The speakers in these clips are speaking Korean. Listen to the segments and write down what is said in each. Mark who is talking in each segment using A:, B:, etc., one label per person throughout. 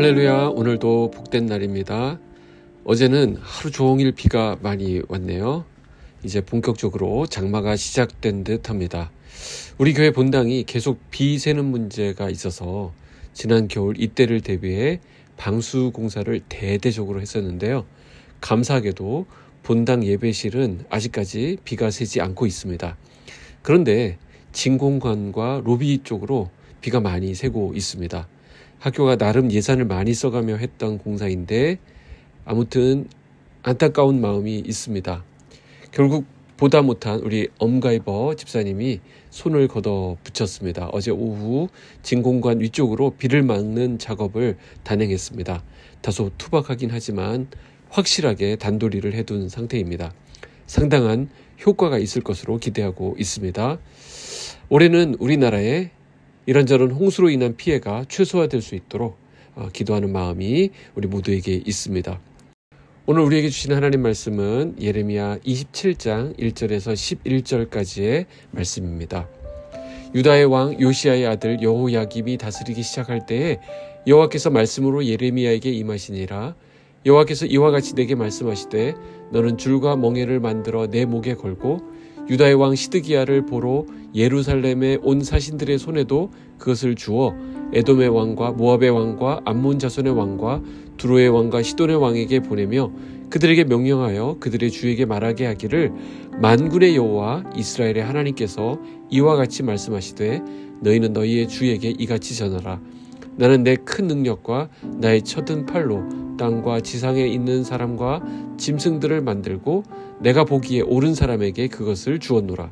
A: 할렐루야, 오늘도 복된 날입니다. 어제는 하루 종일 비가 많이 왔네요. 이제 본격적으로 장마가 시작된 듯 합니다. 우리 교회 본당이 계속 비 새는 문제가 있어서 지난 겨울 이때를 대비해 방수 공사를 대대적으로 했었는데요. 감사하게도 본당 예배실은 아직까지 비가 새지 않고 있습니다. 그런데 진공관과 로비 쪽으로 비가 많이 새고 있습니다. 학교가 나름 예산을 많이 써가며 했던 공사인데 아무튼 안타까운 마음이 있습니다. 결국 보다 못한 우리 엄가이버 집사님이 손을 걷어 붙였습니다. 어제 오후 진공관 위쪽으로 비를 막는 작업을 단행했습니다. 다소 투박하긴 하지만 확실하게 단도리를 해둔 상태입니다. 상당한 효과가 있을 것으로 기대하고 있습니다. 올해는 우리나라에 이런저런 홍수로 인한 피해가 최소화될 수 있도록 기도하는 마음이 우리 모두에게 있습니다. 오늘 우리에게 주신 하나님 말씀은 예레미야 27장 1절에서 11절까지의 말씀입니다. 유다의 왕 요시야의 아들 여호야김이 다스리기 시작할 때에 여호와께서 말씀으로 예레미야에게 임하시니라. 여호와께서 이와 같이 내게 말씀하시되 너는 줄과 멍에를 만들어 내 목에 걸고 유다의 왕 시드기야를 보러 예루살렘에 온 사신들의 손에도 그것을 주어 에돔의 왕과 모압의 왕과 암몬 자손의 왕과 두로의 왕과 시돈의 왕에게 보내며 그들에게 명령하여 그들의 주에게 말하게 하기를 만군의 여호와 이스라엘의 하나님께서 이와 같이 말씀하시되 너희는 너희의 주에게 이같이 전하라. 나는 내 큰 능력과 나의 쳐든 팔로 땅과 지상에 있는 사람과 짐승들을 만들고 내가 보기에 옳은 사람에게 그것을 주었노라.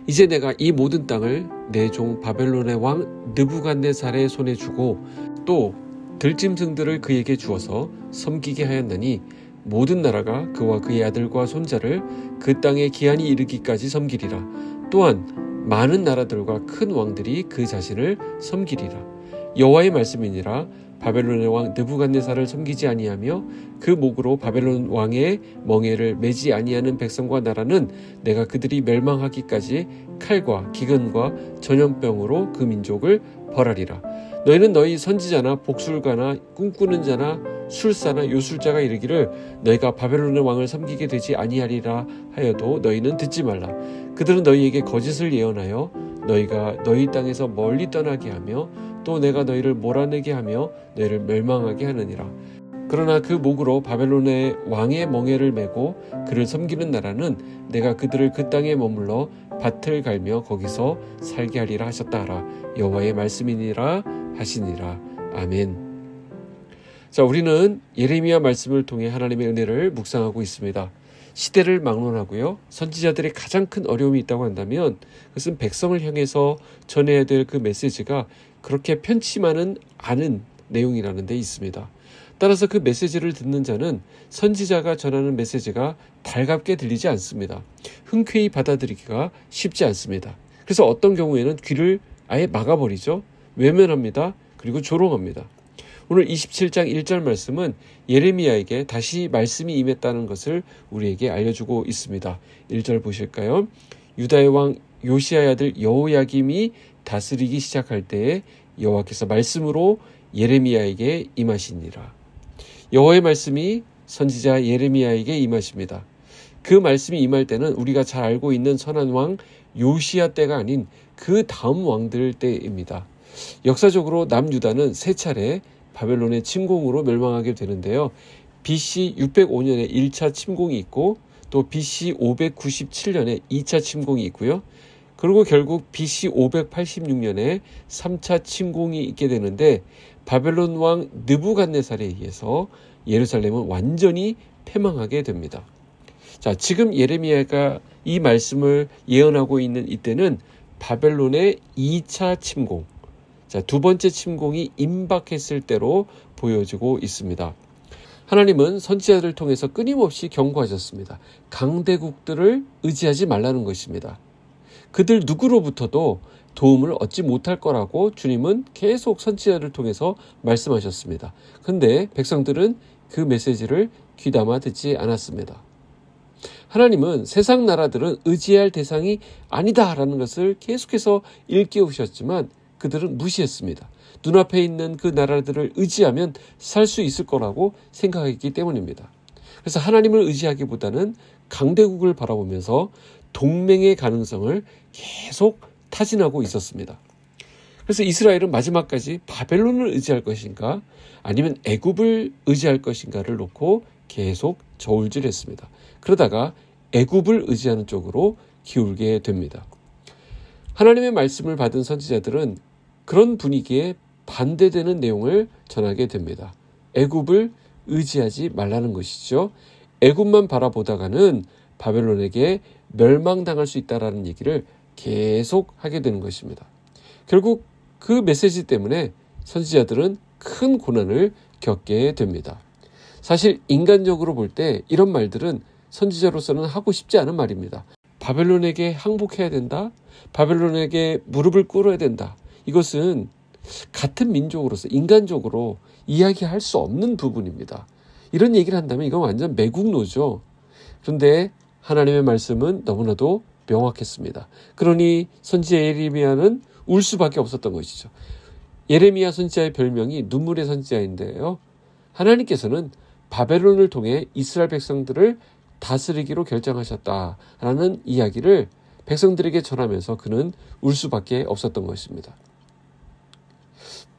A: 이제 내가 이 모든 땅을 내 종 바벨론의 왕 느부갓네살의 손에 주고 또 들짐승들을 그에게 주어서 섬기게 하였나니 모든 나라가 그와 그의 아들과 손자를 그 땅에 기한이 이르기까지 섬기리라. 또한 많은 나라들과 큰 왕들이 그 자신을 섬기리라. 여호와의 말씀이니라. 바벨론의 왕 느부갓네살을 섬기지 아니하며 그 목으로 바벨론 왕의 멍에를 매지 아니하는 백성과 나라는 내가 그들이 멸망하기까지 칼과 기근과 전염병으로 그 민족을 벌하리라. 너희는 너희 선지자나 복술가나 꿈꾸는 자나 술사나 요술자가 이르기를 너희가 바벨론의 왕을 섬기게 되지 아니하리라 하여도 너희는 듣지 말라. 그들은 너희에게 거짓을 예언하여 너희가 너희 땅에서 멀리 떠나게 하며 또 내가 너희를 몰아내게 하며 너희를 멸망하게 하느니라. 그러나 그 목으로 바벨론의 왕의 멍에를 메고 그를 섬기는 나라는 내가 그들을 그 땅에 머물러 밭을 갈며 거기서 살게 하리라 하셨다 하라. 여호와의 말씀이니라 하시니라. 아멘. 자, 우리는 예레미야 말씀을 통해 하나님의 은혜를 묵상하고 있습니다. 시대를 막론하고요. 선지자들의 가장 큰 어려움이 있다고 한다면 그것은 백성을 향해서 전해야 될 그 메시지가 그렇게 편치만은 않은 내용이라는 데 있습니다. 따라서 그 메시지를 듣는 자는 선지자가 전하는 메시지가 달갑게 들리지 않습니다. 흔쾌히 받아들이기가 쉽지 않습니다. 그래서 어떤 경우에는 귀를 아예 막아버리죠. 외면합니다. 그리고 조롱합니다. 오늘 27장 1절 말씀은 예레미야에게 다시 말씀이 임했다는 것을 우리에게 알려주고 있습니다. 1절 보실까요? 유다의 왕 요시야의 아들 여호야김이 다스리기 시작할 때에 여호와께서 말씀으로 예레미야에게 임하시니라. 여호와의 말씀이 선지자 예레미야에게 임하십니다. 그 말씀이 임할 때는 우리가 잘 알고 있는 선한 왕 요시야 때가 아닌 그 다음 왕들 때입니다. 역사적으로 남유다는 세 차례 바벨론의 침공으로 멸망하게 되는데요. BC 605년에 1차 침공이 있고 또 BC 597년에 2차 침공이 있고요. 그리고 결국 BC 586년에 3차 침공이 있게 되는데 바벨론 왕 느부갓네살에 의해서 예루살렘은 완전히 패망하게 됩니다. 자, 지금 예레미야가 이 말씀을 예언하고 있는 이때는 바벨론의 2차 침공, 자, 두 번째 침공이 임박했을 때로 보여지고 있습니다. 하나님은 선지자들을 통해서 끊임없이 경고하셨습니다. 강대국들을 의지하지 말라는 것입니다. 그들 누구로부터도 도움을 얻지 못할 거라고 주님은 계속 선지자를 통해서 말씀하셨습니다. 그런데 백성들은 그 메시지를 귀담아 듣지 않았습니다. 하나님은 세상 나라들은 의지할 대상이 아니다라는 것을 계속해서 일깨우셨지만 그들은 무시했습니다. 눈앞에 있는 그 나라들을 의지하면 살 수 있을 거라고 생각했기 때문입니다. 그래서 하나님을 의지하기보다는 강대국을 바라보면서 동맹의 가능성을 계속 타진하고 있었습니다. 그래서 이스라엘은 마지막까지 바벨론을 의지할 것인가 아니면 애굽을 의지할 것인가를 놓고 계속 저울질했습니다. 그러다가 애굽을 의지하는 쪽으로 기울게 됩니다. 하나님의 말씀을 받은 선지자들은 그런 분위기에 반대되는 내용을 전하게 됩니다. 애굽을 의지하지 말라는 것이죠. 애굽만 바라보다가는 바벨론에게 멸망당할 수 있다는 얘기를 계속 하게 되는 것입니다. 결국 그 메시지 때문에 선지자들은 큰 고난을 겪게 됩니다. 사실 인간적으로 볼 때 이런 말들은 선지자로서는 하고 싶지 않은 말입니다. 바벨론에게 항복해야 된다. 바벨론에게 무릎을 꿇어야 된다. 이것은 같은 민족으로서 인간적으로 이야기할 수 없는 부분입니다. 이런 얘기를 한다면 이건 완전 매국노죠. 그런데 하나님의 말씀은 너무나도 명확했습니다. 그러니 선지자 예레미야는 울 수밖에 없었던 것이죠. 예레미야 선지자의 별명이 눈물의 선지자인데요. 하나님께서는 바벨론을 통해 이스라엘 백성들을 다스리기로 결정하셨다라는 이야기를 백성들에게 전하면서 그는 울 수밖에 없었던 것입니다.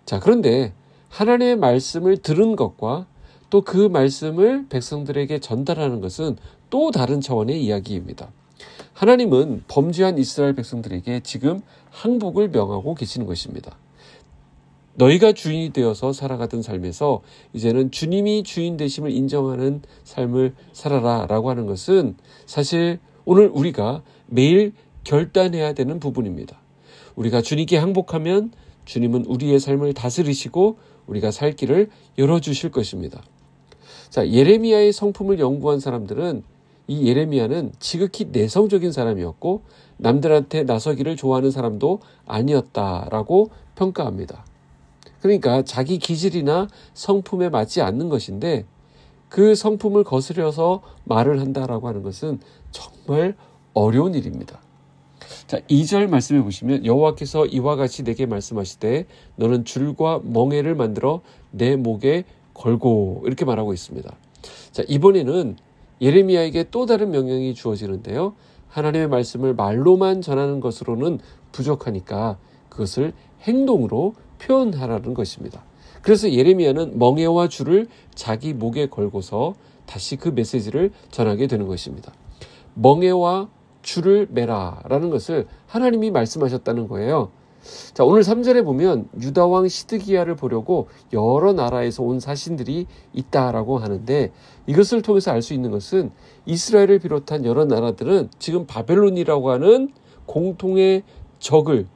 A: 자, 그런데 하나님의 말씀을 들은 것과 또 그 말씀을 백성들에게 전달하는 것은 또 다른 차원의 이야기입니다. 하나님은 범죄한 이스라엘 백성들에게 지금 항복을 명하고 계시는 것입니다. 너희가 주인이 되어서 살아가던 삶에서 이제는 주님이 주인 되심을 인정하는 삶을 살아라 라고 하는 것은 사실 오늘 우리가 매일 결단해야 되는 부분입니다. 우리가 주님께 항복하면 주님은 우리의 삶을 다스리시고 우리가 살 길을 열어주실 것입니다. 자, 예레미야의 성품을 연구한 사람들은 이 예레미야는 지극히 내성적인 사람이었고 남들한테 나서기를 좋아하는 사람도 아니었다라고 평가합니다. 그러니까 자기 기질이나 성품에 맞지 않는 것인데 그 성품을 거스려서 말을 한다라고 하는 것은 정말 어려운 일입니다. 자, 2절 말씀해 보시면 여호와께서 이와 같이 내게 말씀하시되 너는 줄과 멍에를 만들어 내 목에 걸고 이렇게 말하고 있습니다. 자, 이번에는 예레미야에게 또 다른 명령이 주어지는데요. 하나님의 말씀을 말로만 전하는 것으로는 부족하니까 그것을 행동으로 표현하라는 것입니다. 그래서 예레미야는 멍에와 줄을 자기 목에 걸고서 다시 그 메시지를 전하게 되는 것입니다. 멍에와 줄을 매라라는 것을 하나님이 말씀하셨다는 거예요. 자, 오늘 3절에 보면 유다왕 시드기야를 보려고 여러 나라에서 온 사신들이 있다라고 하는데 이것을 통해서 알 수 있는 것은 이스라엘을 비롯한 여러 나라들은 지금 바벨론이라고 하는 공통의 적을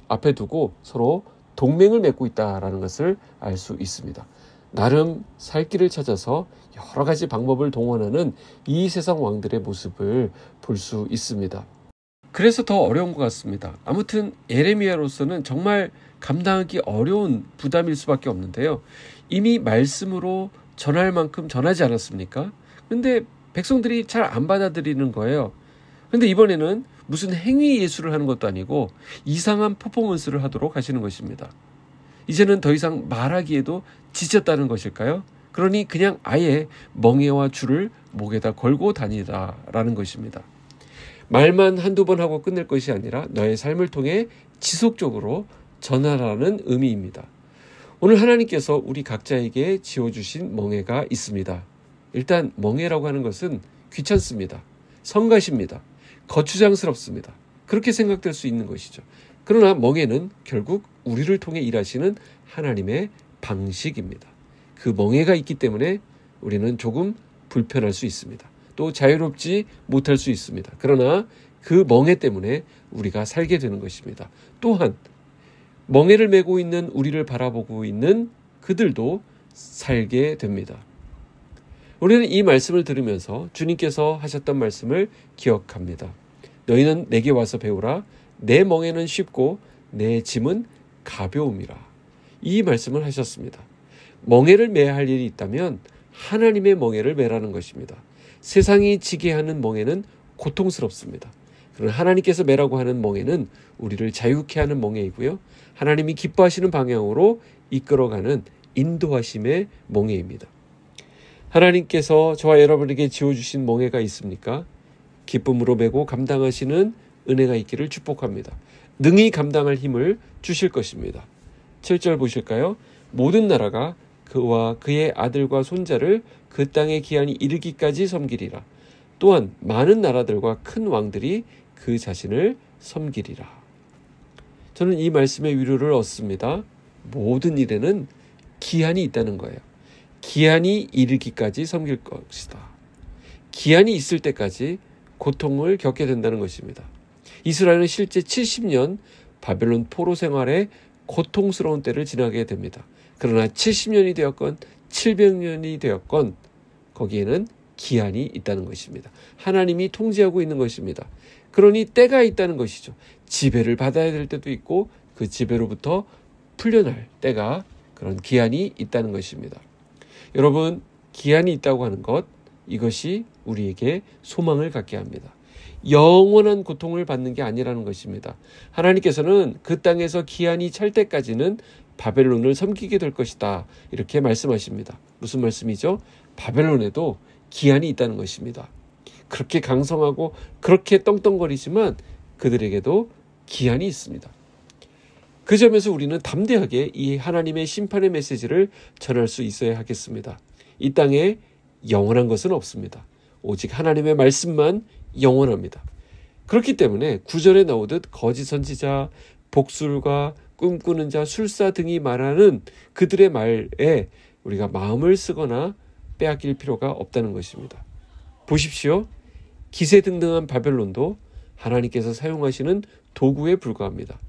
A: 앞에 두고 서로 동맹을 맺고 있다라는 것을 알 수 있습니다. 나름 살 길을 찾아서 여러 가지 방법을 동원하는 이 세상 왕들의 모습을 볼 수 있습니다. 그래서 더 어려운 것 같습니다. 아무튼 예레미야로서는 정말 감당하기 어려운 부담일 수밖에 없는데요. 이미 말씀으로 전할 만큼 전하지 않았습니까? 근데 백성들이 잘 안 받아들이는 거예요. 근데 이번에는 무슨 행위 예술을 하는 것도 아니고 이상한 퍼포먼스를 하도록 하시는 것입니다. 이제는 더 이상 말하기에도 지쳤다는 것일까요? 그러니 그냥 아예 멍에와 줄을 목에다 걸고 다니라라는 것입니다. 말만 한두 번 하고 끝낼 것이 아니라 너의 삶을 통해 지속적으로 전하라는 의미입니다. 오늘 하나님께서 우리 각자에게 지어주신 멍에가 있습니다. 일단 멍에라고 하는 것은 귀찮습니다. 성가십니다. 거추장스럽습니다. 그렇게 생각될 수 있는 것이죠. 그러나 멍에는 결국 우리를 통해 일하시는 하나님의 방식입니다. 그 멍에가 있기 때문에 우리는 조금 불편할 수 있습니다. 또 자유롭지 못할 수 있습니다. 그러나 그 멍에 때문에 우리가 살게 되는 것입니다. 또한 멍에를 메고 있는 우리를 바라보고 있는 그들도 살게 됩니다. 우리는 이 말씀을 들으면서 주님께서 하셨던 말씀을 기억합니다. 너희는 내게 와서 배우라. 내 멍에는 쉽고 내 짐은 가벼움이라. 이 말씀을 하셨습니다. 멍에를 매야 할 일이 있다면 하나님의 멍에를 매라는 것입니다. 세상이 지게 하는 멍에는 고통스럽습니다. 그러나 하나님께서 매라고 하는 멍에는 우리를 자유케 하는 멍에이고요. 하나님이 기뻐하시는 방향으로 이끌어가는 인도하심의 멍에입니다. 하나님께서 저와 여러분에게 지어주신 멍에가 있습니까? 기쁨으로 메고 감당하시는 은혜가 있기를 축복합니다. 능히 감당할 힘을 주실 것입니다. 7절 보실까요? 모든 나라가 그와 그의 아들과 손자를 그 땅의 기한이 이르기까지 섬기리라. 또한 많은 나라들과 큰 왕들이 그 자신을 섬기리라. 저는 이 말씀의 위로를 얻습니다. 모든 일에는 기한이 있다는 거예요. 기한이 이르기까지 섬길 것이다. 기한이 있을 때까지 고통을 겪게 된다는 것입니다. 이스라엘은 실제 70년 바벨론 포로 생활에 고통스러운 때를 지나게 됩니다. 그러나 70년이 되었건 700년이 되었건 거기에는 기한이 있다는 것입니다. 하나님이 통제하고 있는 것입니다. 그러니 때가 있다는 것이죠. 지배를 받아야 될 때도 있고 그 지배로부터 풀려날 때가, 그런 기한이 있다는 것입니다. 여러분, 기한이 있다고 하는 것, 이것이 우리에게 소망을 갖게 합니다. 영원한 고통을 받는 게 아니라는 것입니다. 하나님께서는 그 땅에서 기한이 찰 때까지는 바벨론을 섬기게 될 것이다, 이렇게 말씀하십니다. 무슨 말씀이죠? 바벨론에도 기한이 있다는 것입니다. 그렇게 강성하고 그렇게 떵떵거리지만 그들에게도 기한이 있습니다. 그 점에서 우리는 담대하게 이 하나님의 심판의 메시지를 전할 수 있어야 하겠습니다. 이 땅에 영원한 것은 없습니다. 오직 하나님의 말씀만 영원합니다. 그렇기 때문에 구절에 나오듯 거짓 선지자, 복술가, 꿈꾸는 자, 술사 등이 말하는 그들의 말에 우리가 마음을 쓰거나 빼앗길 필요가 없다는 것입니다. 보십시오. 기세등등한 바벨론도 하나님께서 사용하시는 도구에 불과합니다.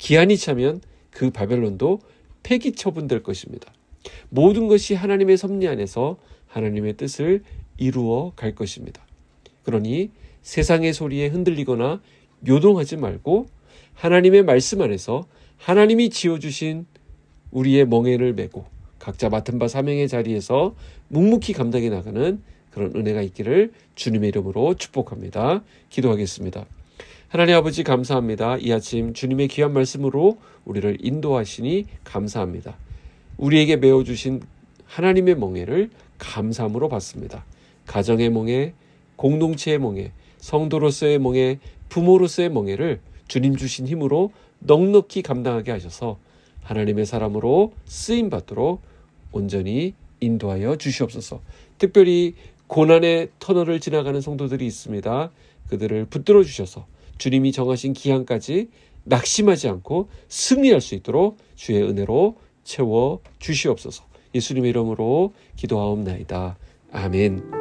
A: 기한이 차면 그 바벨론도 폐기 처분될 것입니다. 모든 것이 하나님의 섭리 안에서 하나님의 뜻을 이루어 갈 것입니다. 그러니 세상의 소리에 흔들리거나 요동하지 말고 하나님의 말씀 안에서 하나님이 지어주신 우리의 멍에를 메고 각자 맡은 바 사명의 자리에서 묵묵히 감당해 나가는 그런 은혜가 있기를 주님의 이름으로 축복합니다. 기도하겠습니다. 하나님 아버지, 감사합니다. 이 아침 주님의 귀한 말씀으로 우리를 인도하시니 감사합니다. 우리에게 메어주신 하나님의 멍에를 감사함으로 받습니다. 가정의 멍에, 공동체의 멍에, 성도로서의 멍에, 부모로서의 멍에를 주님 주신 힘으로 넉넉히 감당하게 하셔서 하나님의 사람으로 쓰임받도록 온전히 인도하여 주시옵소서. 특별히 고난의 터널을 지나가는 성도들이 있습니다. 그들을 붙들어 주셔서 주님이 정하신 기한까지 낙심하지 않고 승리할 수 있도록 주의 은혜로 채워 주시옵소서. 예수님의 이름으로 기도하옵나이다. 아멘.